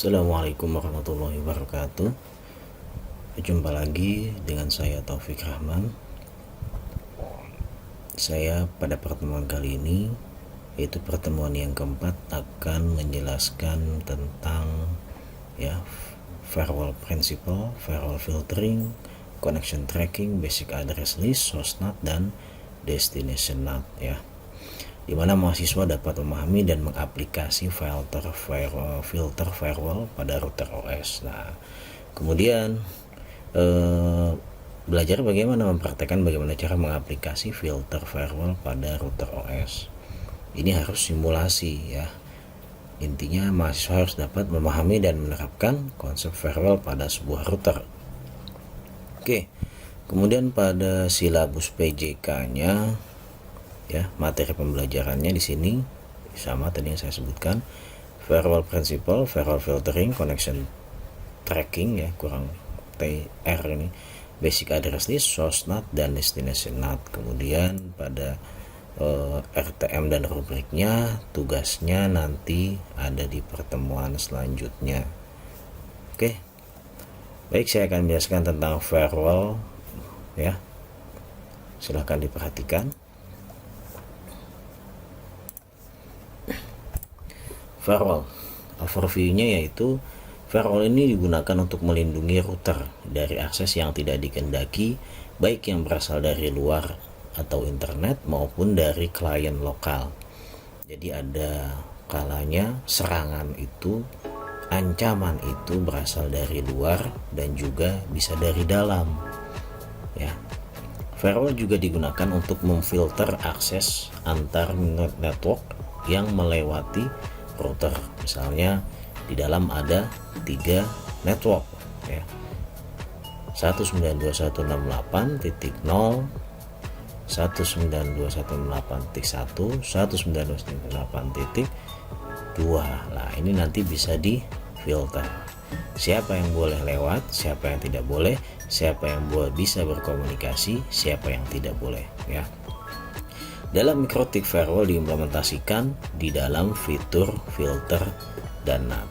Assalamualaikum warahmatullahi wabarakatuh. Jumpa lagi dengan saya Taufik Rahman. Saya pada pertemuan kali ini, yaitu pertemuan yang keempat, akan menjelaskan tentang firewall principle, firewall filtering, connection tracking, basic address list, source NAT, dan destination NAT di mana mahasiswa dapat memahami dan mengaplikasi filter firewall pada router OS. Nah, kemudian belajar bagaimana mempraktekkan bagaimana cara mengaplikasi filter firewall pada router OS. Ini harus simulasi ya. Intinya mahasiswa harus dapat memahami dan menerapkan konsep firewall pada sebuah router. Oke. Kemudian pada silabus PJK-nya materi pembelajarannya di sini sama tadi yang saya sebutkan, firewall principle, firewall filtering, connection tracking kurang TR ini, basic address list, source NAT, dan destination NAT. Kemudian pada RTM dan rubriknya, tugasnya nanti ada di pertemuan selanjutnya. Oke, baik, saya akan menjelaskan tentang firewall silahkan diperhatikan. Firewall overview-nya yaitu firewall ini digunakan untuk melindungi router dari akses yang tidak dikehendaki, baik yang berasal dari luar atau internet maupun dari klien lokal. Jadi ada kalanya serangan itu, ancaman itu berasal dari luar dan juga bisa dari dalam. Firewall juga digunakan untuk memfilter akses antar network yang melewati router. Misalnya di dalam ada 3 network 192.168.0, 192.168.1, 192.168.2. Nah, ini nanti bisa difilter. Siapa yang boleh lewat, siapa yang tidak boleh, siapa yang bisa berkomunikasi, siapa yang tidak boleh Dalam mikrotik firewall diimplementasikan di dalam fitur filter dan NAT.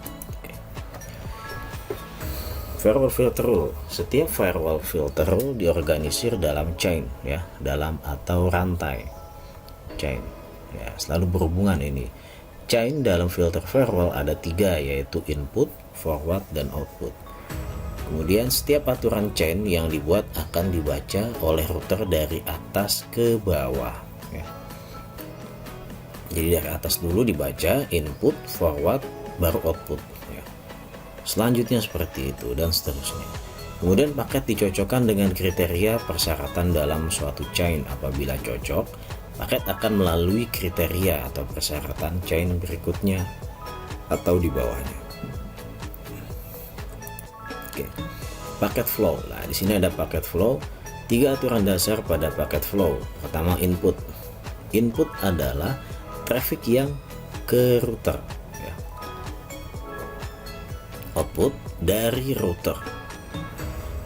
Firewall filter rule. Setiap firewall filter rule diorganisir dalam chain dalam atau rantai. Chain selalu berhubungan ini. Chain dalam filter firewall ada 3, yaitu input, forward, dan output. Kemudian setiap aturan chain yang dibuat akan dibaca oleh router dari atas ke bawah. Jadi dari atas dulu dibaca input, forward, baru output Selanjutnya seperti itu dan seterusnya. Kemudian paket dicocokkan dengan kriteria persyaratan dalam suatu chain. Apabila cocok, paket akan melalui kriteria atau persyaratan chain berikutnya atau di bawahnya. Oke. Paket flow. Nah, di sini ada paket flow. 3 aturan dasar pada paket flow. Pertama, input. Input adalah traffic yang ke router Output dari router.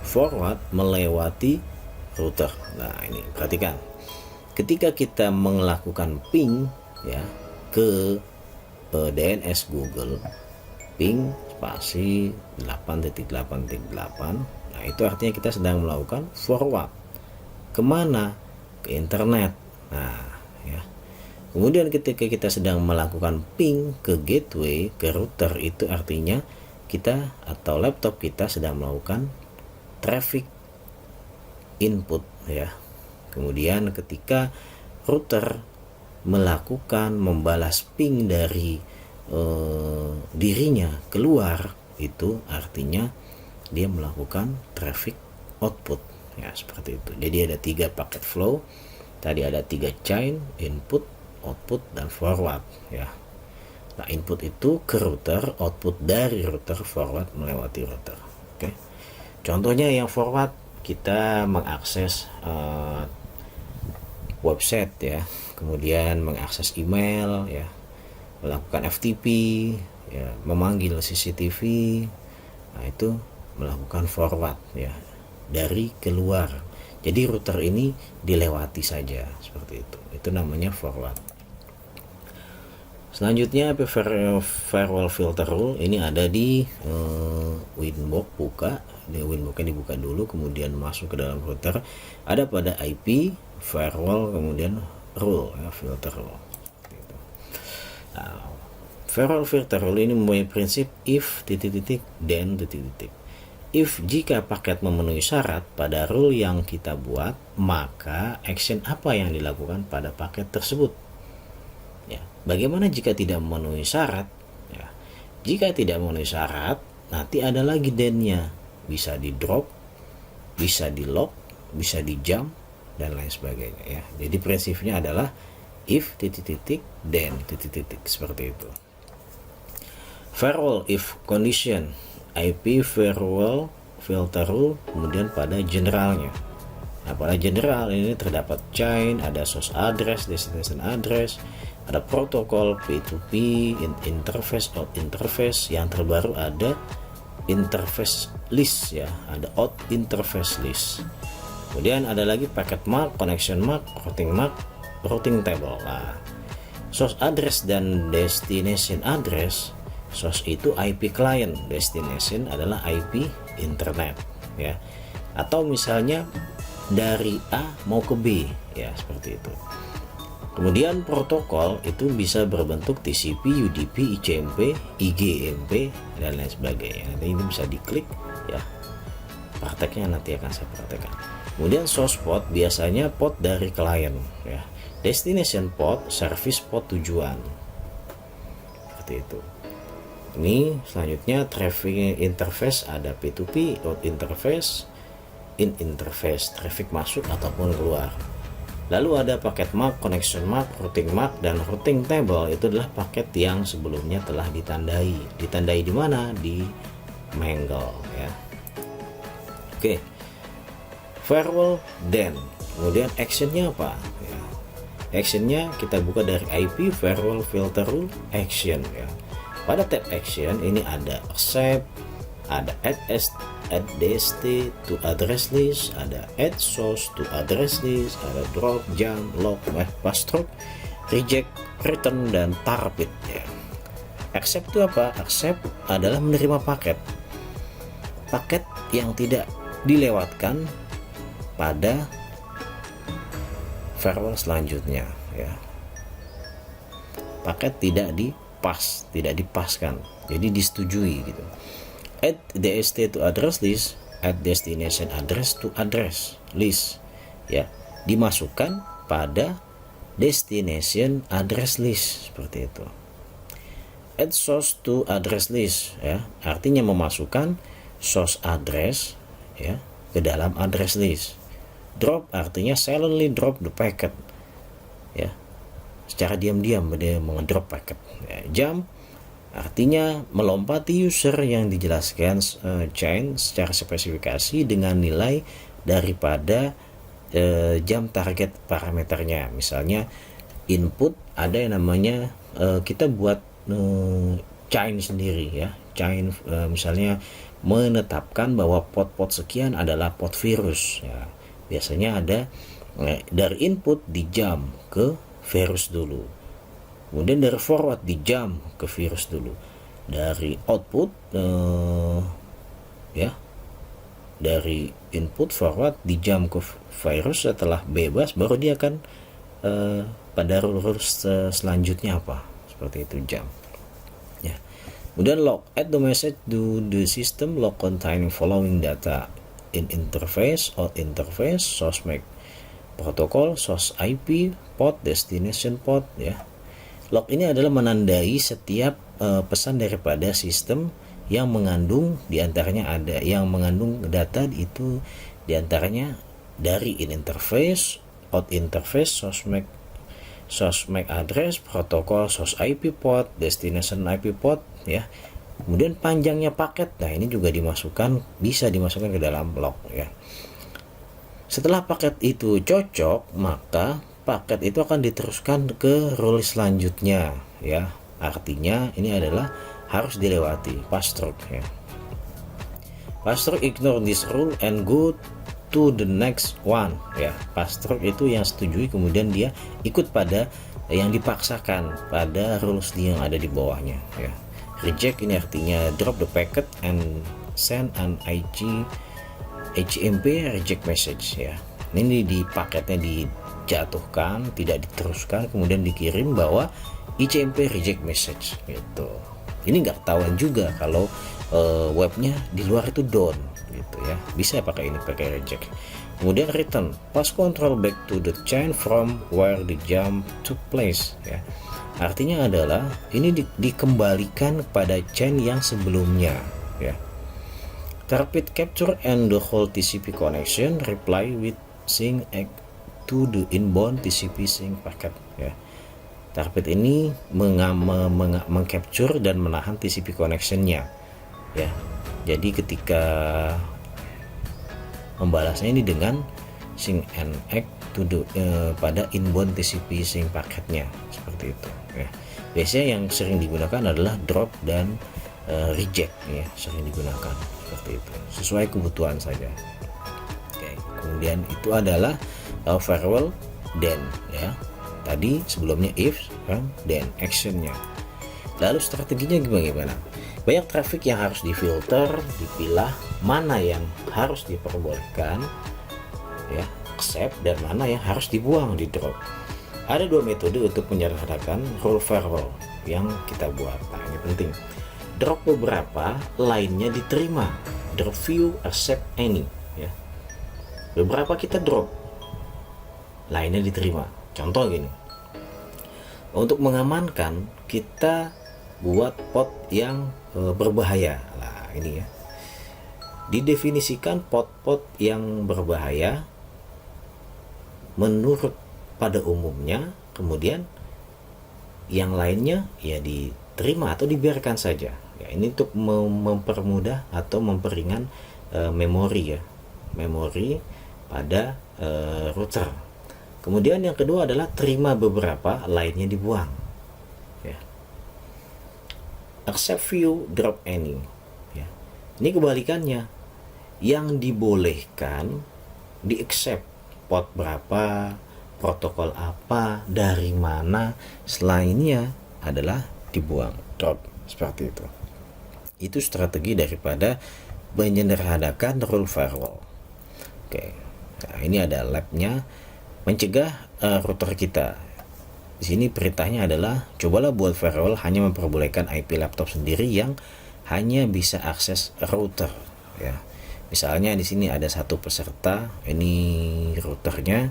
Forward melewati router. Nah, ini perhatikan. Ketika kita melakukan ping ke DNS Google, ping spasi 8.8.8, nah itu artinya kita sedang melakukan forward. Kemana? Ke internet. Nah, kemudian ketika kita sedang melakukan ping ke gateway, ke router, itu artinya kita atau laptop kita sedang melakukan traffic input Kemudian ketika router melakukan membalas ping dari dirinya keluar, itu artinya dia melakukan traffic output seperti itu. Jadi ada 3 packet flow. Tadi ada 3 chain, input, output, dan forward Nah, input itu ke router, output dari router, forward melewati router. Oke. Contohnya yang forward, kita mengakses website kemudian mengakses email melakukan FTP memanggil CCTV. Nah, itu melakukan forward dari keluar. Jadi router ini dilewati saja seperti itu. Itu namanya forward. Selanjutnya firewall filter rule ini ada di Winbox. Buka di Winboxnya, dibuka dulu, kemudian masuk ke dalam router, ada pada IP firewall, kemudian rule ya, filter rule. Nah, firewall filter rule ini mempunyai prinsip if then . If jika paket memenuhi syarat pada rule yang kita buat, maka action apa yang dilakukan pada paket tersebut. Ya, bagaimana jika tidak memenuhi syarat? Ya, jika tidak memenuhi syarat, nanti ada lagi then-nya, bisa di drop, bisa di lock, bisa di jump, dan lain sebagainya. Ya, jadi prinsipnya adalah if then seperti itu. Firewall if condition, IP firewall filter rule, kemudian pada generalnya. Nah, pada general ini terdapat chain, ada source address, destination address, ada protokol P2P, interface, out interface. Yang terbaru ada interface list ya, ada out interface list. Kemudian ada lagi packet mark, connection mark, routing table. Nah, source address dan destination address. Source itu IP client, destination adalah IP internet ya. Atau misalnya dari A mau ke B ya, seperti itu. Kemudian protokol itu bisa berbentuk TCP, UDP, ICMP, IGMP, dan lain sebagainya. Nanti ini bisa diklik ya. Prakteknya nanti akan saya praktekkan. Kemudian source port biasanya port dari klien ya. Destination port, service port tujuan. Seperti itu. Ini selanjutnya traffic interface, ada P2P, out interface, in interface, traffic masuk ataupun keluar. Lalu ada paket mark, connection mark, routing mark, dan routing table. Itu adalah paket yang sebelumnya telah ditandai. Ditandai di mana? Di Mangle ya. Oke. Firewall then. Kemudian actionnya apa? Ya. Actionnya kita buka dari IP firewall filter rule action ya. Pada tab action ini ada accept, ada add DST to address list, ada add source to address list, ada drop, jump, lock, passthrough, reject, return, dan target ya. Accept itu apa? Accept adalah menerima paket yang tidak dilewatkan pada firewall selanjutnya ya. Paket tidak dipaskan, jadi disetujui gitu. Add DST to address list, add destination address to address list ya, dimasukkan pada destination address list seperti itu. Add source to address list ya, artinya memasukkan source address ya ke dalam address list. Drop artinya silently drop the packet ya, secara diam-diam dia mengedrop paket ya. Jump artinya melompati user yang dijelaskan chain secara spesifikasi dengan nilai daripada jam target parameternya. Misalnya input ada yang namanya kita buat chain sendiri ya. Chain misalnya menetapkan bahwa pot sekian adalah pot virus ya. Biasanya ada dari input di jam ke virus dulu. Kemudian dari forward di jump ke virus dulu. Dari output ya, dari input forward di jump ke virus, setelah bebas baru dia akan pada rulers selanjutnya apa, seperti itu jump ya. Kemudian log, add the message to the system log containing following data in interface, out interface, source MAC protocol, source IP, port, destination port ya. Log ini adalah menandai setiap pesan daripada sistem yang mengandung, diantaranya ada yang mengandung data itu, diantaranya dari in interface, out interface, source MAC address, protokol, source IP port, destination IP port ya. Kemudian panjangnya paket, nah ini juga bisa dimasukkan ke dalam log ya. Setelah paket itu cocok, maka paket itu akan diteruskan ke rule selanjutnya ya. Artinya ini adalah harus dilewati passthrough ya. Passthrough ignore this rule and go to the next one ya. Passthrough itu yang setujui, kemudian dia ikut pada yang dipaksakan pada rules yang ada di bawahnya ya. Reject ini artinya drop the packet and send an HMP reject message ya. Ini di paketnya dijatuhkan, tidak diteruskan, kemudian dikirim bahwa HMP reject message gitu. Ini nggak ketahuan juga kalau webnya di luar itu down gitu ya. Bisa pakai ini, pakai reject. Kemudian return, pass control back to the chain from where the jump took place ya. Artinya adalah ini dikembalikan pada chain yang sebelumnya ya. Target capture and the whole TCP connection reply with sync to the inbound TCP sync packet ya. Target ini mengcapture dan menahan TCP connectionnya ya. Jadi ketika membalasnya ini dengan sync and act to the pada inbound TCP sync paketnya seperti itu ya. Biasanya yang sering digunakan adalah drop dan reject ya, sering digunakan seperti itu, sesuai kebutuhan saja. Oke, kemudian itu adalah farewell then ya. Tadi sebelumnya if then actionnya. Lalu strateginya gimana? Banyak traffic yang harus difilter, dipilah mana yang harus diperbolehkan ya, accept, dan mana yang harus dibuang, di drop. Ada dua metode untuk menyederhanakan rule farewell yang kita buat. Nah, ini penting. Drop beberapa, lainnya diterima. Drop few, accept any ya. Beberapa kita drop, lainnya diterima. Contoh gini, untuk mengamankan kita buat pot yang berbahaya. Nah ini ya, didefinisikan pot-pot yang berbahaya menurut pada umumnya, kemudian yang lainnya ya diterima atau dibiarkan saja ya. Ini untuk mempermudah atau memperingan memori ya, memori pada router. Kemudian yang kedua adalah terima beberapa, lainnya dibuang ya. Accept few, drop any ya. Ini kebalikannya, yang dibolehkan di accept, pot berapa, protokol apa, dari mana, selainnya adalah dibuang, drop, seperti itu. Itu strategi daripada menyederhanakan rule firewall. Oke, nah ini ada labnya, mencegah router kita. Di sini perintahnya adalah cobalah buat firewall hanya memperbolehkan IP laptop sendiri yang hanya bisa akses router ya. Misalnya di sini ada satu peserta, ini routernya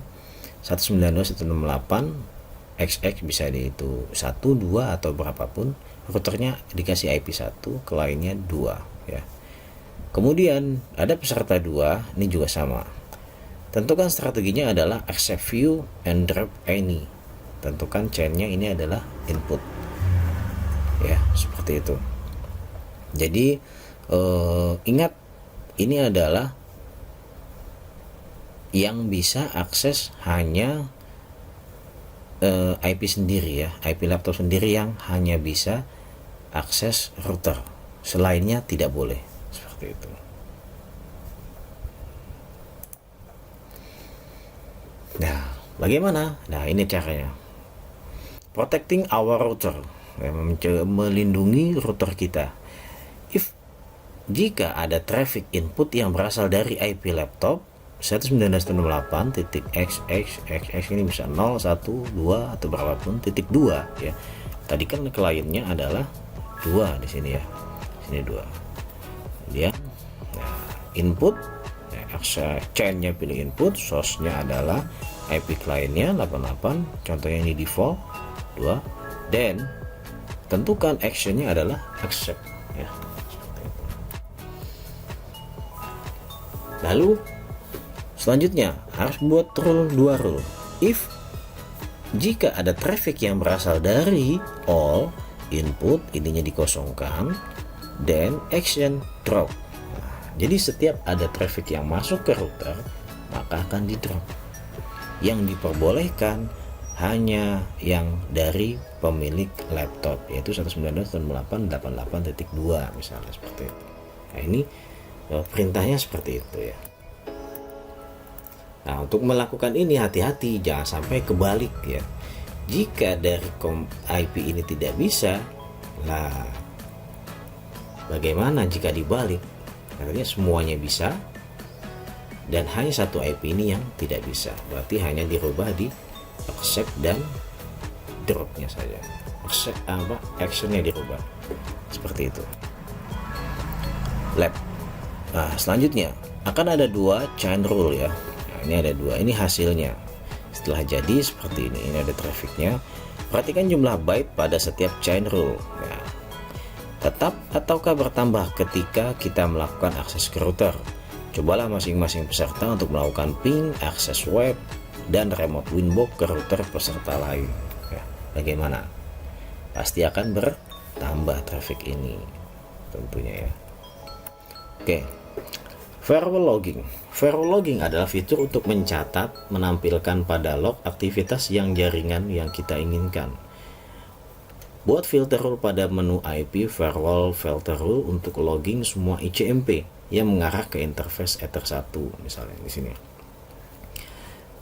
192.168 XX, bisa di itu 1, 2 atau berapapun, routernya dikasih IP 1, ke lainnya 2 ya. Kemudian ada peserta 2, ini juga sama. Tentukan strateginya adalah accept few and drop any. Tentukan chainnya ini adalah input ya, seperti itu. Jadi ingat, ini adalah yang bisa akses hanya IP sendiri ya, IP laptop sendiri yang hanya bisa akses router, selainnya tidak boleh, seperti itu. Nah, bagaimana? Nah, ini caranya. Protecting our router, ya, melindungi router kita. Jika ada traffic input yang berasal dari IP laptop 192.168.xx ini bisa 0, 1, 2 atau berapapun, titik 2 ya. Tadi kan kliennya adalah 2 di sini ya. Sini 2. Kemudian nah, input ya, chainnya pilih input, source-nya adalah IP kliennya 88, contohnya ini default 2, dan tentukan action-nya adalah accept ya. Lalu selanjutnya harus membuat rule, 2 rule. If jika ada traffic yang berasal dari all input, ininya dikosongkan, then action drop. Nah, jadi setiap ada traffic yang masuk ke router, maka akan di drop. Yang diperbolehkan hanya yang dari pemilik laptop, yaitu 192.168.88.2 misalnya, seperti itu. Nah, ini perintahnya seperti itu ya. Nah, untuk melakukan ini hati-hati, jangan sampai kebalik ya. Jika dari IP ini tidak bisa, lah bagaimana jika dibalik? Artinya semuanya bisa dan hanya satu IP ini yang tidak bisa. Berarti hanya dirubah di accept dan dropnya saja. Actionnya dirubah seperti itu. Lab. Nah, selanjutnya akan ada 2 chain rule ya. Nah, ini ada 2. Ini hasilnya. Setelah jadi seperti ini ada trafficnya. Perhatikan jumlah byte pada setiap chain rule ya. Tetap ataukah bertambah ketika kita melakukan akses ke router? Cobalah masing-masing peserta untuk melakukan ping, akses web, dan remote winbox ke router peserta lain ya. Bagaimana? Pasti akan bertambah traffic ini tentunya ya. Oke, firewall logging. Firewall logging adalah fitur untuk mencatat, menampilkan pada log aktivitas yang jaringan yang kita inginkan. Buat filter rule pada menu IP firewall filter rule untuk logging semua ICMP yang mengarah ke interface Ether 1 misalnya di sini.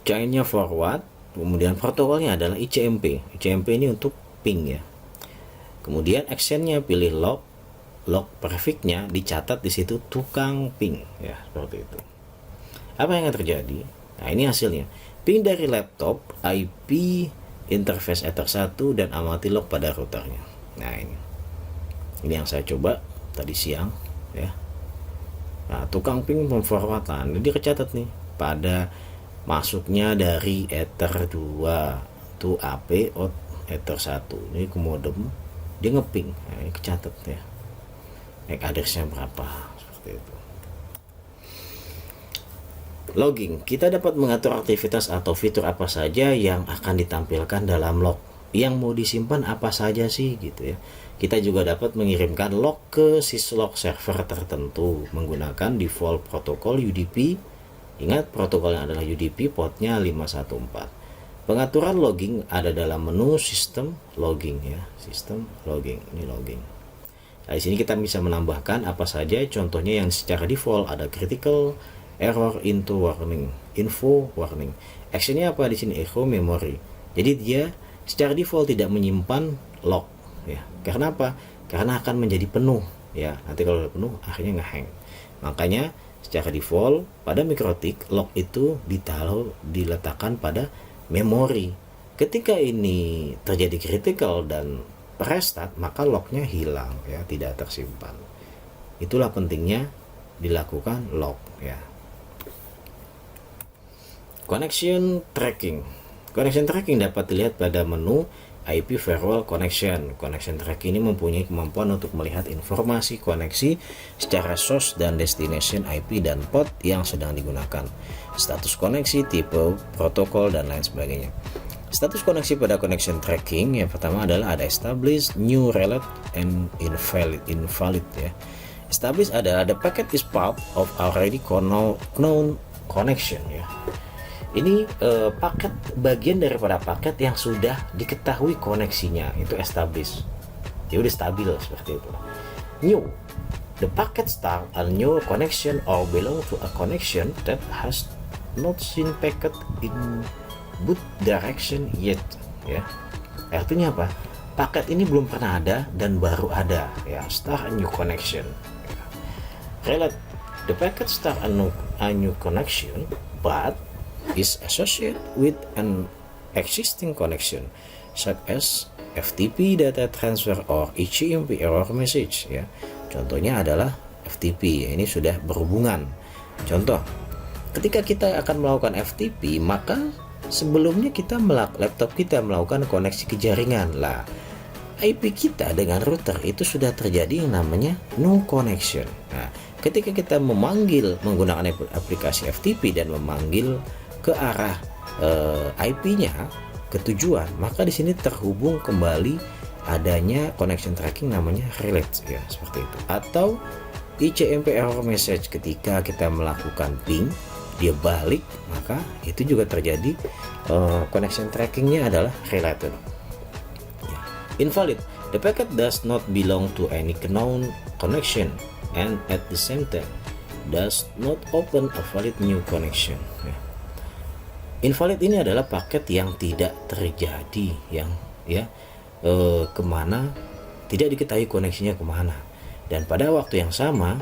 Chainnya forward, kemudian protokolnya adalah ICMP. ICMP ini untuk ping ya. Kemudian actionnya pilih log prefixnya dicatat di situ tukang ping ya, seperti itu. Apa yang akan terjadi? Nah, ini hasilnya. Ping dari laptop, IP interface Ether 1 dan amati log pada routernya. Nah, ini yang saya coba tadi siang ya. Nah, tukang ping memforwardkan, jadi kecatat nih pada masuknya dari Ether 2 to AP out Ether 1. Ini ke modem, dia ngeping. Nah, ini kecatat ya. MAC address-nya berapa, seperti itu. Logging, kita dapat mengatur aktivitas atau fitur apa saja yang akan ditampilkan dalam log. Yang mau disimpan apa saja sih gitu ya. Kita juga dapat mengirimkan log ke syslog server tertentu menggunakan default protokol UDP. Ingat, protokolnya adalah UDP, portnya 514. Pengaturan logging ada dalam menu sistem logging ya. Sistem logging, ini logging. Nah, di sini kita bisa menambahkan apa saja. Contohnya yang secara default ada critical error info warning. Actionnya apa di sini? Echo memory. Jadi dia secara default tidak menyimpan log ya. Karena apa? Karena akan menjadi penuh ya. Nanti kalau penuh akhirnya ngehang. Makanya secara default pada MikroTik log itu diletakkan pada memori. Ketika ini terjadi critical dan restart, maka lognya hilang ya, tidak tersimpan. Itulah pentingnya dilakukan log ya. Connection tracking. Connection tracking dapat dilihat pada menu IP firewall connection. Connection tracking ini mempunyai kemampuan untuk melihat informasi koneksi secara source dan destination IP dan port yang sedang digunakan, status koneksi, tipe, protokol, dan lain sebagainya. Status koneksi pada connection tracking yang pertama adalah ada established, new, relate, and invalid ya. Established adalah the packet is part of already known connection ya. Ini paket bagian daripada paket yang sudah diketahui koneksinya, itu established. Dia udah stabil seperti itu. New, the packet start a new connection or belong to a connection that has not seen packet in boot direction yet ya. Artinya apa? Paket ini belum pernah ada dan baru ada ya. Start a new connection ya. Relate, the packet start a new connection but is associated with an existing connection such as FTP data transfer or ICMP error message ya. Contohnya adalah FTP, ini sudah berhubungan. Contoh, ketika kita akan melakukan FTP, maka sebelumnya laptop kita melakukan koneksi ke jaringan lah. IP kita dengan router itu sudah terjadi yang namanya no connection. Nah, ketika kita memanggil menggunakan aplikasi FTP dan memanggil ke arah IP-nya ke tujuan, maka di sini terhubung kembali adanya connection tracking namanya relate ya, seperti itu. Atau ICMP error message ketika kita melakukan ping, dia balik, maka itu juga terjadi connection trackingnya adalah related ya. Invalid, the packet does not belong to any known connection and at the same time does not open a valid new connection ya. Invalid ini adalah paket yang tidak terjadi, yang kemana tidak diketahui koneksinya kemana, dan pada waktu yang sama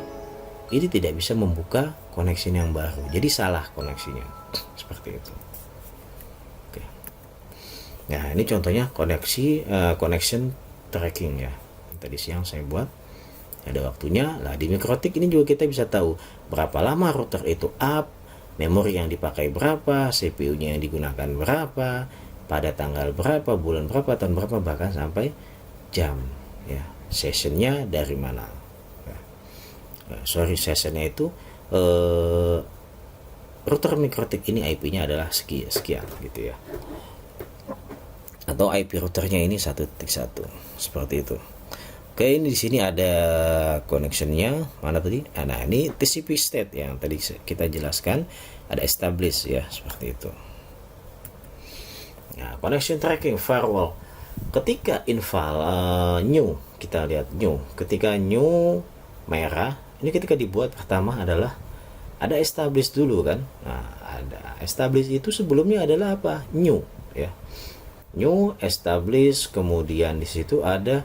ini tidak bisa membuka koneksi yang baru, jadi salah koneksinya seperti itu. Oke. Nah, ini contohnya connection tracking ya. Tadi siang saya buat, ada waktunya. Lah di Mikrotik ini juga kita bisa tahu berapa lama router itu up, memori yang dipakai berapa, CPU-nya yang digunakan berapa, pada tanggal berapa, bulan berapa, tahun berapa, bahkan sampai jam ya. Sessionnya dari mana ya. Sessionnya itu router Mikrotik ini IP-nya adalah sekian gitu ya, atau IP routernya ini 1.1 seperti itu. Oke, ini di sini ada connectionnya, mana tadi? Nah, ini TCP state yang tadi kita jelaskan, ada establish ya, seperti itu. Nah, connection tracking firewall. Ketika inval new, kita lihat new. Ketika new merah, ini ketika dibuat pertama adalah ada establish dulu kan. Nah, ada establish itu sebelumnya adalah apa? New ya. New, establish, kemudian di situ ada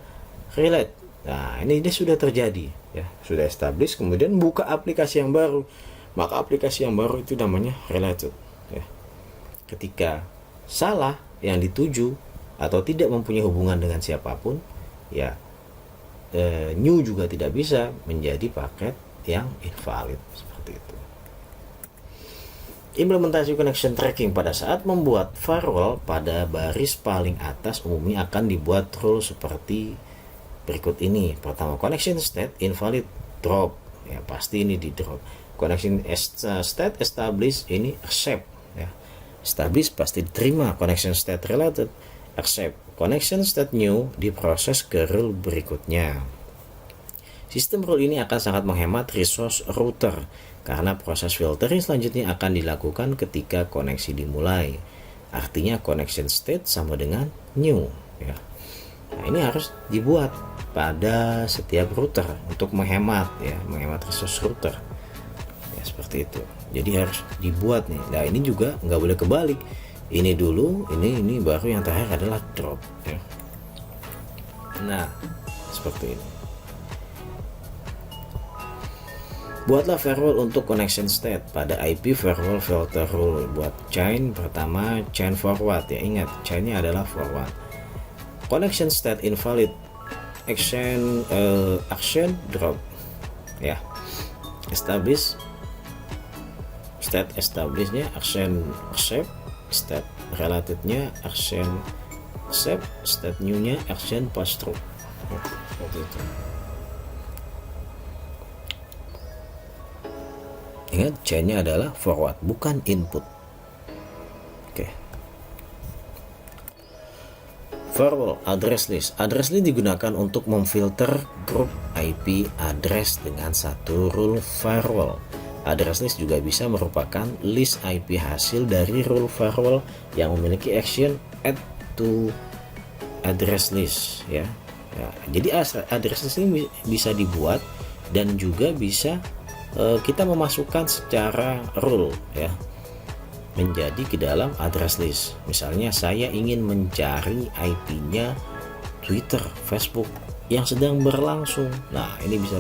relate. Nah, ini sudah terjadi ya, sudah establish, kemudian buka aplikasi yang baru, maka aplikasi yang baru itu namanya related ya. Ketika salah yang dituju atau tidak mempunyai hubungan dengan siapapun ya, new juga tidak bisa menjadi paket yang invalid seperti itu. Implementasi connection tracking pada saat membuat firewall pada baris paling atas umumnya akan dibuat rule seperti berikut ini. Pertama, connection state invalid drop ya, pasti ini di drop. Connection state establish ini accept ya, establish pasti diterima. Connection state related accept. Connection state new diproses ke rule berikutnya. Sistem rule ini akan sangat menghemat resource router karena proses filtering selanjutnya akan dilakukan ketika koneksi dimulai. Artinya connection state sama dengan new ya. Nah, ini harus dibuat pada setiap router untuk menghemat resource router ya, seperti itu. Jadi harus dibuat nih. Nah, ini juga nggak boleh kebalik, ini dulu, ini baru yang terakhir adalah drop ya. Nah, seperti ini. Buatlah firewall untuk connection state pada IP firewall filter rule. Buat chain pertama, chain forward ya, ingat chainnya adalah forward. Connection state invalid, action drop ya. Establish state establishnya action accept, state relatednya action accept, state new-nya action pass through seperti itu. Ingat, chainnya adalah forward bukan input. Oke. Firewall address list. Address list digunakan untuk memfilter grup IP address dengan satu rule firewall. Address list juga bisa merupakan list IP hasil dari rule firewall yang memiliki action add to address list ya. Jadi address list ini bisa dibuat dan juga bisa kita memasukkan secara rule ya, menjadi ke dalam address list. Misalnya saya ingin mencari IP-nya Twitter, Facebook yang sedang berlangsung. Nah, ini bisa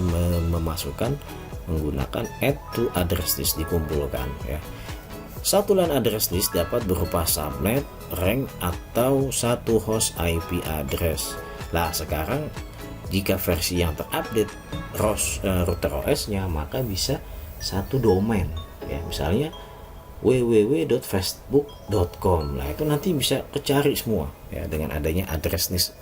memasukkan menggunakan add to address list, dikumpulkan ya. Satu LAN address list dapat berupa subnet, rank, atau satu host IP address. Nah, sekarang jika versi yang terupdate router OS-nya, maka bisa satu domain ya, misalnya www.facebook.com. Nah, itu nanti bisa kecari semua ya dengan adanya address list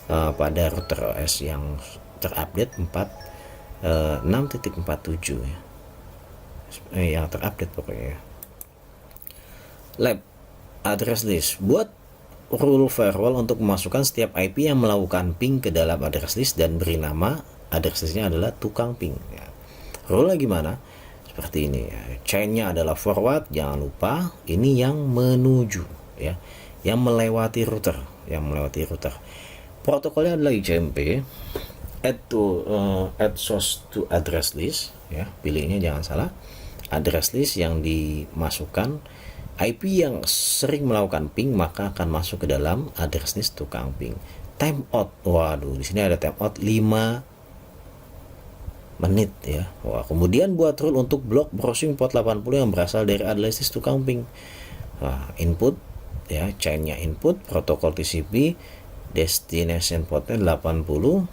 pada router OS yang terupdate 6.47 ya. Yang terupdate pokoknya ya. Lab address list, buat rule firewall untuk memasukkan setiap IP yang melakukan ping ke dalam address list dan beri nama address listnya adalah tukang ping ya. Rule gimana? Seperti ini ya. Chainnya adalah forward, jangan lupa ini yang menuju ya, yang melewati router, protokolnya adalah ICMP. Add source to address list ya, pilihnya jangan salah. Address list yang dimasukkan IP yang sering melakukan ping maka akan masuk ke dalam address list tukang ping. Timeout, waduh, di sini ada timeout 5 menit ya. Wah, kemudian buat rule untuk blok browsing port 80 yang berasal dari address list tukang ping. Nah, input ya, chainnya input, protokol TCP, destination portnya 80,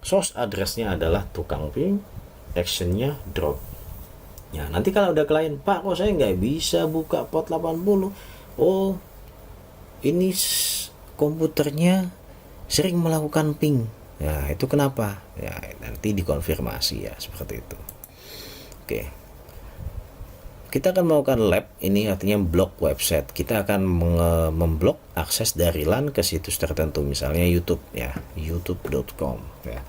source addressnya adalah tukang ping, actionnya drop. Ya, nanti kalau udah klien, Pak kok saya nggak bisa buka port 80, oh ini komputernya sering melakukan ping. Nah, itu kenapa? Ya, nanti dikonfirmasi ya, seperti itu. Oke. Kita akan melakukan lab, ini artinya blok website. Kita akan memblok akses dari LAN ke situs tertentu, misalnya YouTube ya, youtube.com ya.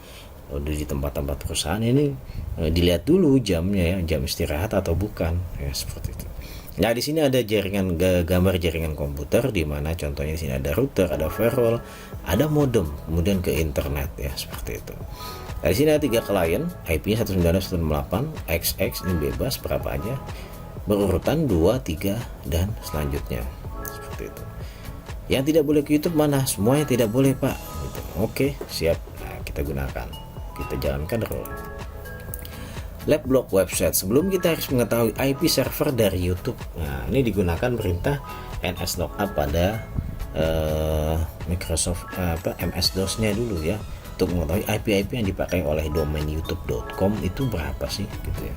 Di tempat-tempat perusahaan ini dilihat dulu jamnya ya, jam istirahat atau bukan ya, seperti itu. Nah, di sini ada jaringan, gambar jaringan komputer, di mana contohnya di sini ada router, ada firewall, ada modem, kemudian ke internet ya, seperti itu. Nah, di sini ada 3 klien, IP-nya 192.168, XX ini bebas berapa aja, berurutan 2, 3 dan selanjutnya, seperti itu. Yang tidak boleh ke YouTube mana? Semuanya tidak boleh, Pak. Gitu. Oke, siap. Nah, kita gunakan, kita jalankan rule. Lab block website. Sebelum kita harus mengetahui IP server dari YouTube. Nah, ini digunakan perintah nslookup pada Microsoft MS-DOS-nya dulu ya, untuk mengetahui IP yang dipakai oleh domain youtube.com itu berapa sih gitu ya.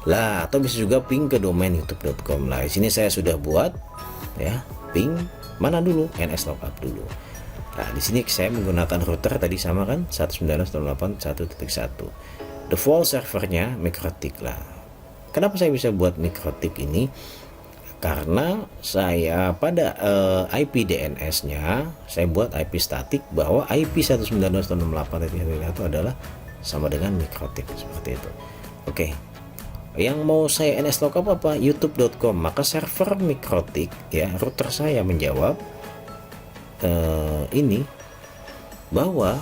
Lah, atau bisa juga ping ke domain youtube.com. Nah, di sini saya sudah buat ya, ping mana dulu? nslookup dulu. Nah, di sini saya menggunakan router tadi sama kan, 192.168.1.1. Default servernya MikroTik lah. Kenapa saya bisa buat MikroTik ini? Karena saya pada IP DNS-nya saya buat IP statik bahwa IP 192.168.1.1 itu adalah sama dengan MikroTik, seperti itu. Oke. Yang mau saya nslookup apa? youtube.com. Maka server MikroTik ya, router saya menjawab ini bahwa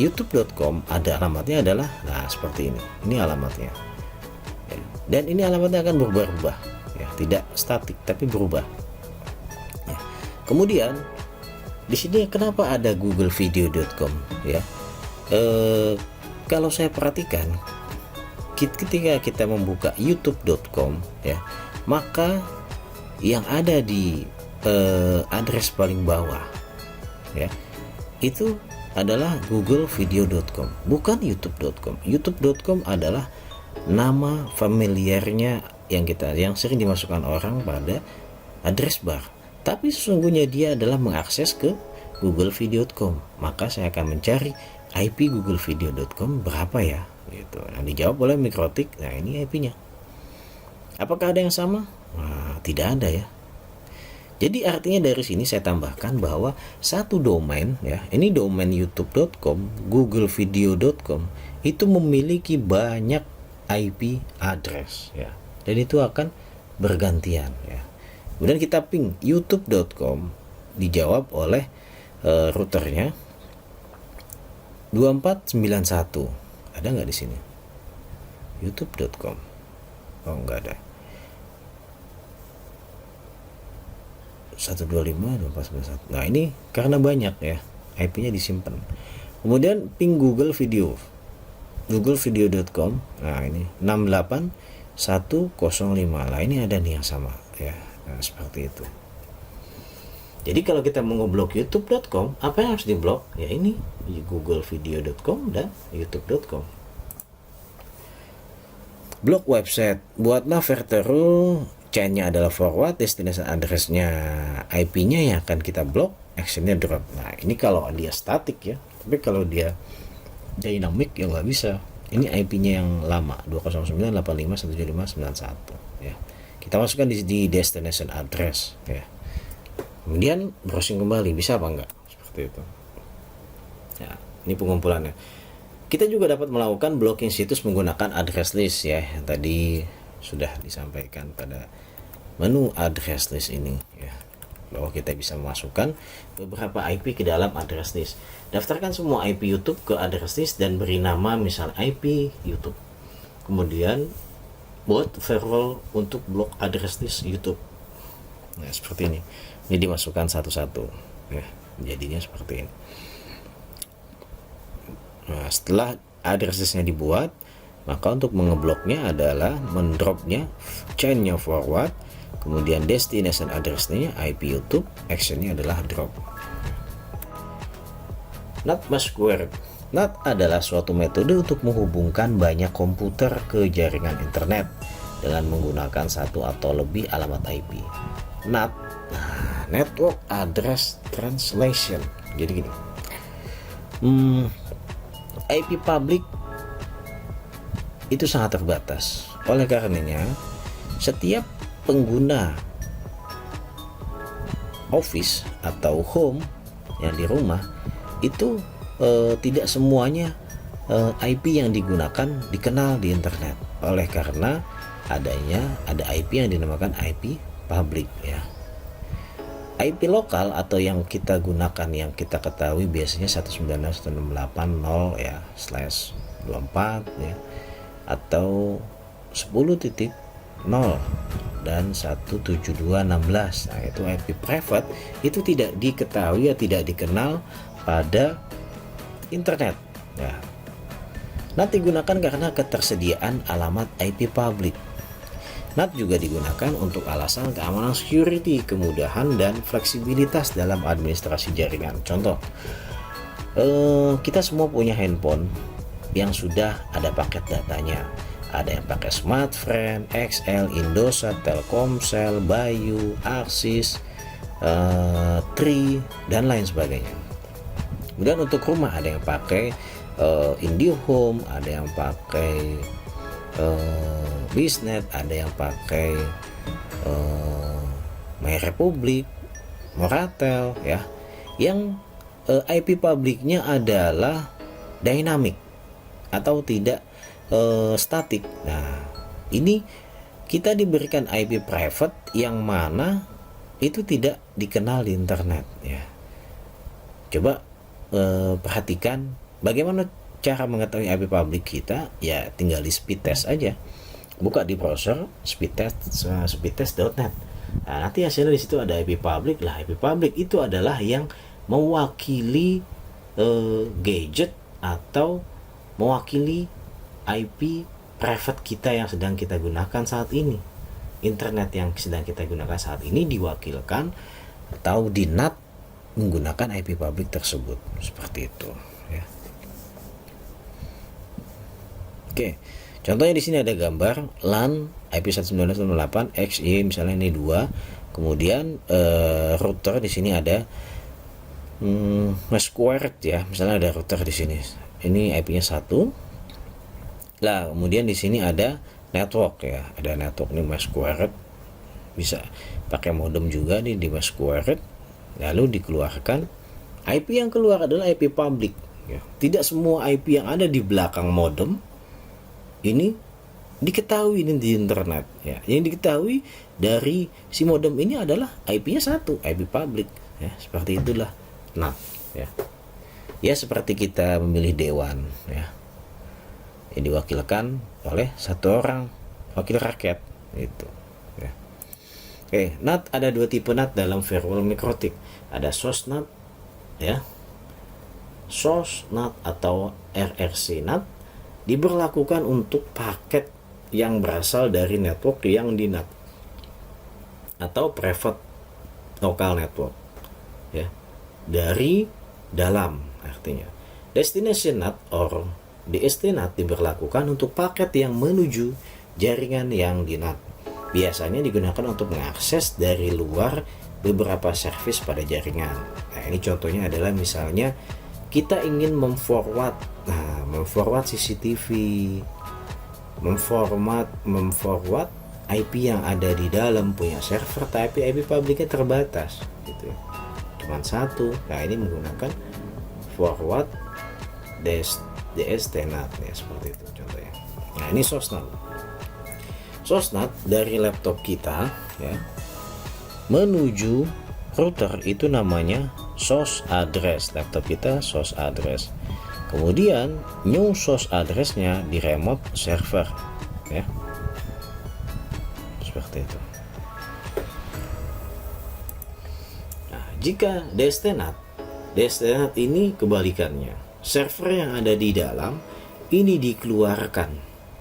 youtube.com ada alamatnya adalah, nah seperti ini alamatnya ya. Dan ini alamatnya akan berubah-ubah ya, tidak statik tapi berubah ya. Kemudian di sini kenapa ada googlevideo.com ya, kalau saya perhatikan ketika kita membuka youtube.com ya, maka yang ada di address paling bawah ya, itu adalah googlevideo.com, bukan youtube.com. youtube.com adalah nama familiarnya yang sering dimasukkan orang pada address bar, tapi sesungguhnya dia adalah mengakses ke googlevideo.com. Maka saya akan mencari IP googlevideo.com berapa ya gitu. Nah, dijawab oleh MikroTik. Nah, ini IP-nya. Apakah ada yang sama? Nah, tidak ada ya. Jadi artinya dari sini saya tambahkan bahwa satu domain ya, ini domain youtube.com, googlevideo.com itu memiliki banyak IP address ya. Dan itu akan bergantian ya. Kemudian kita ping youtube.com, dijawab oleh routernya 2491. Ada nggak di sini? youtube.com. Oh, nggak ada. 125.2491. Nah, ini karena banyak ya, IP-nya disimpan. Kemudian ping Google Video, googlevideo.com. Nah, ini 68105. Nah, ini ada nih yang sama ya. Nah, seperti itu. Jadi kalau kita mau ngeblok youtube.com, apa yang harus diblok? Ya ini, googlevideo.com dan youtube.com. Blok website, buatlah verterul, chainnya adalah forward, destination address-nya IP-nya yang akan kita blok, actionnya drop. Nah, ini kalau dia statik ya, tapi kalau dia dynamic ya nggak bisa. Ini IP-nya yang lama, 209.85.175.91 ya. Kita masukkan di destination address ya. Kemudian browsing kembali, bisa apa enggak? Seperti itu. Ya, ini pengumpulannya. Kita juga dapat melakukan blocking situs menggunakan address list ya. Yang tadi sudah disampaikan pada menu address list ini ya, bahwa kita bisa memasukkan beberapa IP ke dalam address list. Daftarkan semua IP YouTube ke address list dan beri nama misal IP YouTube. Kemudian buat firewall untuk blok address disk YouTube. Nah, seperti ini. Ini dimasukkan satu-satu ya, jadinya seperti ini. Nah, setelah address disknya dibuat, maka untuk mengebloknya adalah mendropnya chainnya forward, kemudian destination address-nya IP YouTube, actionnya adalah drop. NAT must work. NAT adalah suatu metode untuk menghubungkan banyak komputer ke jaringan internet dengan menggunakan satu atau lebih alamat IP. NAT, Network Address Translation. Jadi gini, IP public itu sangat terbatas. Oleh karenanya, setiap pengguna office atau home yang di rumah itu tidak semuanya IP yang digunakan dikenal di internet. Oleh karena ada IP yang dinamakan IP public ya. IP lokal atau yang kita gunakan, yang kita ketahui biasanya 192.168.0 ya /24 ya, atau 10.0 dan 172.16. Nah, itu IP private, itu tidak diketahui ya, tidak dikenal pada internet ya. NAT digunakan karena ketersediaan alamat IP public. NAT juga digunakan untuk alasan keamanan security, kemudahan dan fleksibilitas dalam administrasi jaringan. Contoh, kita semua punya handphone yang sudah ada paket datanya. Ada yang pakai Smartfren, XL, Indosat, Telkomsel, Bayu, Axis, Tri, dan lain sebagainya. Kemudian untuk rumah ada yang pakai IndiHome, ada yang pakai Bisnet, ada yang pakai MyRepublik, Moratel ya, yang IP publiknya adalah dynamic atau tidak statik. Nah, ini kita diberikan IP private yang mana itu tidak dikenal di internet ya. Coba perhatikan bagaimana cara mengetahui IP public kita, ya tinggal di speed test aja. Buka di browser speedtest.net. Nah, nanti hasilnya di situ ada IP public lah. IP public itu adalah yang mewakili gadget atau mewakili IP private kita yang sedang kita gunakan saat ini. Internet yang sedang kita gunakan saat ini diwakilkan atau di NAT menggunakan IP public tersebut. Seperti itu ya. Oke, contohnya di sini ada gambar LAN IP 192.168 XY, misalnya ini 2. Kemudian router di sini ada squared ya, misalnya ada router di sini. Ini IP-nya 1. Lah, kemudian di sini ada network ya, ada network nih squared. Bisa pakai modem juga nih di squared. Lalu dikeluarkan IP yang keluar adalah IP public ya. Tidak semua IP yang ada di belakang modem ini diketahui di internet ya. Yang diketahui dari si modem ini adalah IP-nya 1, IP public ya. Seperti itulah NAT ya. Ya seperti kita memilih dewan ya, yang diwakilkan oleh satu orang wakil rakyat itu ya. Oke, NAT ada 2 tipe NAT dalam firewall mikrotik. Ada source NAT ya. Source NAT atau RRC NAT diberlakukan untuk paket yang berasal dari network yang di NAT atau private local network ya, dari dalam artinya. Destination NAT or DST NAT diberlakukan untuk paket yang menuju jaringan yang di NAT. Biasanya digunakan untuk mengakses dari luar beberapa service pada jaringan. Nah, ini contohnya adalah misalnya kita ingin memforward CCTV, memforward IP yang ada di dalam punya server, tapi IP publiknya terbatas gitu, cuma 1. Nah, ini menggunakan forward DST NAT ya, seperti itu contohnya. Nah, ini source NAT. Source NAT dari laptop kita ya menuju router itu namanya source address. Laptop kita source address. Kemudian new source addressnya di remote server ya. seperti itu. Nah, jika destinat ini kebalikannya, server yang ada di dalam ini dikeluarkan,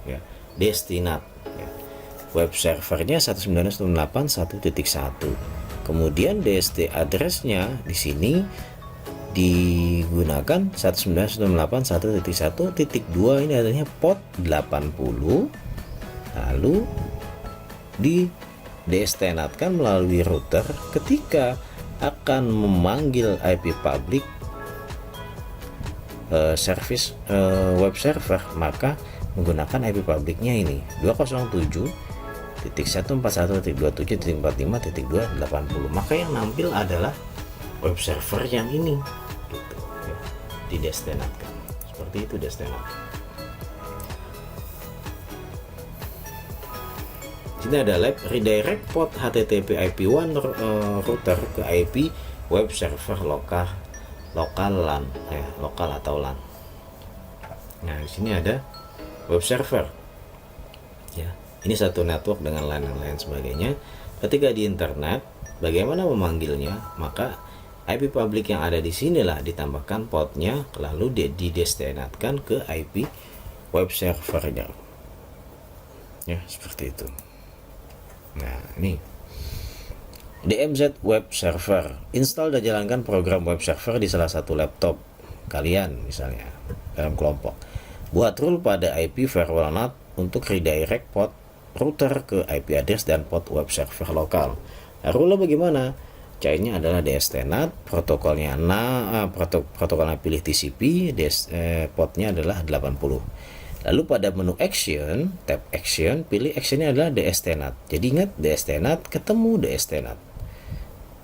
ya, destinat, ya. Web servernya 192.168.1.1. Kemudian DST addressnya di sini digunakan 192.168.1.1.2, ini adanya port 80, lalu di destinatkan melalui router ketika akan memanggil IP public service web server, maka menggunakan IP publicnya ini 207.141.27.45.280, maka yang nampil adalah web server yang ini gitu, ya, didestinatkan seperti itu. Destinat ini ada lab redirect port HTTP IP1 router ke IP web server lokal LAN, lokal atau LAN. Nah, di sini ada web server, ya, ini satu network dengan LAN dan lain sebagainya. Ketika di internet, bagaimana memanggilnya? Maka IP public yang ada di sinilah ditambahkan portnya, lalu didestinatkan ke IP web servernya, ya, seperti itu. Nah, ini DMZ Web Server. Install dan jalankan program web server di salah satu laptop kalian, misalnya dalam kelompok. Buat rule pada IP firewall NAT untuk redirect port router ke IP address dan port web server lokal. Nah, rule bagaimana? Caranya adalah DSTNAT, protokolnya protokolnya pilih TCP, portnya adalah 80. Lalu pada menu action, tab action, pilih actionnya adalah DSTNAT. Jadi ingat, DSTNAT ketemu DSTNAT.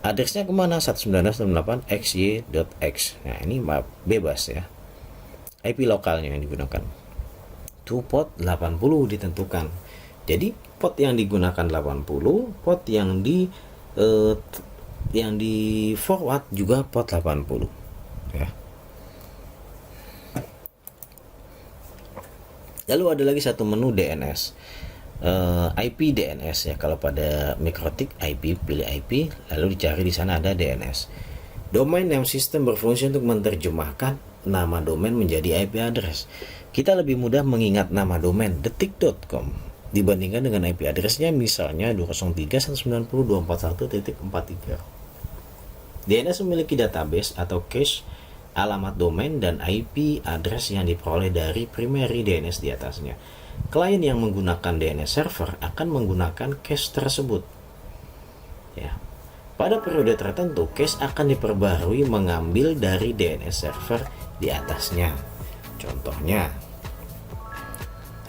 Addressnya kemana? 192.168.xy.x. Nah, ini bebas, ya. IP lokalnya yang digunakan. To port 80 ditentukan. Jadi port yang digunakan 80, port yang di forward juga port 80, ya. Lalu ada lagi satu menu DNS, IP DNS, ya. Kalau pada Mikrotik IP, pilih IP, lalu dicari di sana ada DNS. Domain name system berfungsi untuk menerjemahkan nama domain menjadi IP address. Kita lebih mudah mengingat nama domain detik.com dibandingkan dengan IP addressnya, misalnya 203.190.241.43. DNS memiliki database atau cache alamat domain dan IP address yang diperoleh dari primary DNS di atasnya. Klien yang menggunakan DNS server akan menggunakan cache tersebut, ya. Pada periode tertentu, cache akan diperbarui mengambil dari DNS server di atasnya. Contohnya,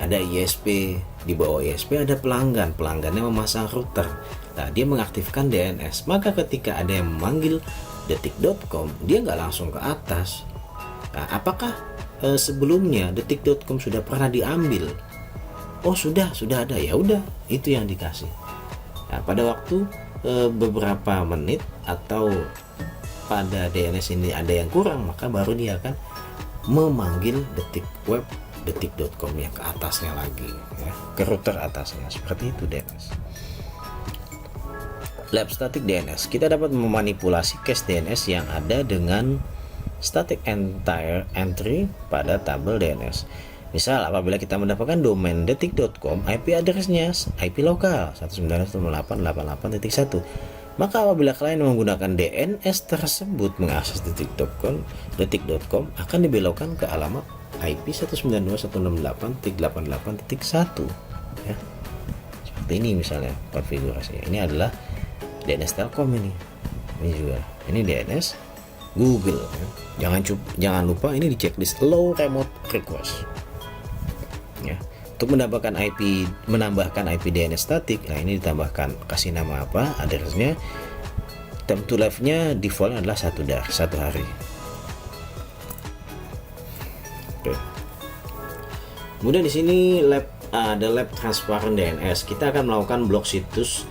ada ISP, di bawah ISP ada pelanggannya memasang router. Nah, dia mengaktifkan DNS, maka ketika ada yang memanggil detik.com, dia nggak langsung ke atas. Nah, apakah sebelumnya detik.com sudah pernah diambil? Oh, sudah ada. Ya udah, itu yang dikasih. Nah, pada waktu beberapa menit atau pada DNS ini ada yang kurang, maka baru dia akan memanggil detik.com ya, ke atasnya lagi, ya, ke router atasnya. Seperti itu DNS. Lab static DNS, kita dapat memanipulasi cache DNS yang ada dengan static entire entry pada tabel DNS. Misal, apabila kita mendapatkan domain detik.com, IP addressnya IP lokal 192.168.88.1, maka apabila klien menggunakan DNS tersebut mengakses detik.com akan dibelokkan ke alamat IP 192.168.88.1, ya. Seperti ini misalnya konfigurasinya. Ini adalah DNS Telkom ini juga. Ini DNS Google, ya. Jangan lupa ini di checklist allow remote request, ya. Untuk menambahkan IP DNS statik, nah ini ditambahkan, kasih nama apa, addressnya, time to live-nya default adalah 1 hari. Oke. Kemudian di sini ada lab transparent DNS. Kita akan melakukan blok situs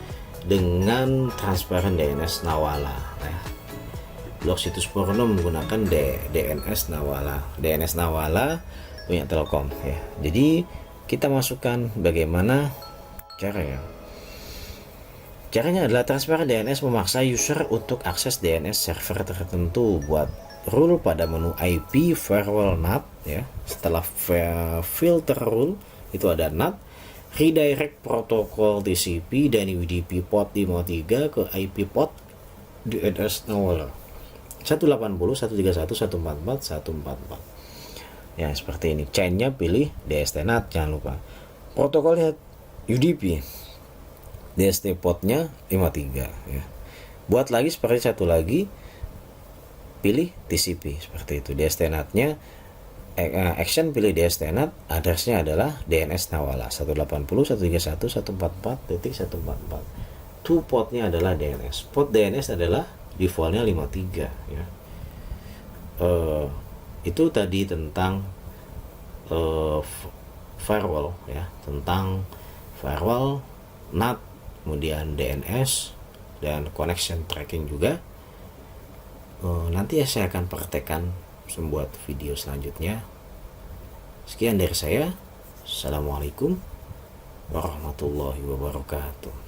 dengan transparent DNS Nawala, ya. Blok situs porno menggunakan DNS Nawala punya Telkom, ya. Jadi kita masukkan bagaimana caranya. Caranya adalah transfer DNS memaksa user untuk akses DNS server tertentu. Buat rule pada menu IP firewall NAT ya. Setelah filter rule itu ada NAT, redirect protokol TCP dan UDP port 53 ke IP port DNS Nawala 180.131.144 144. Ya seperti ini. Chainnya pilih DST NAT, jangan lupa. Protokolnya UDP, DST portnya 53 ya. Buat lagi seperti satu lagi, pilih TCP seperti itu. DST NAT-nya action pilih DST NAT, addressnya adalah DNS Nawala 180.131.144.144. To portnya adalah DNS. Port DNS adalah defaultnya 53 ya. Itu tadi tentang firewall ya, tentang firewall, NAT, kemudian DNS dan connection tracking juga. Nanti saya akan praktekkan membuat video selanjutnya. Sekian dari saya. Assalamualaikum warahmatullahi wabarakatuh.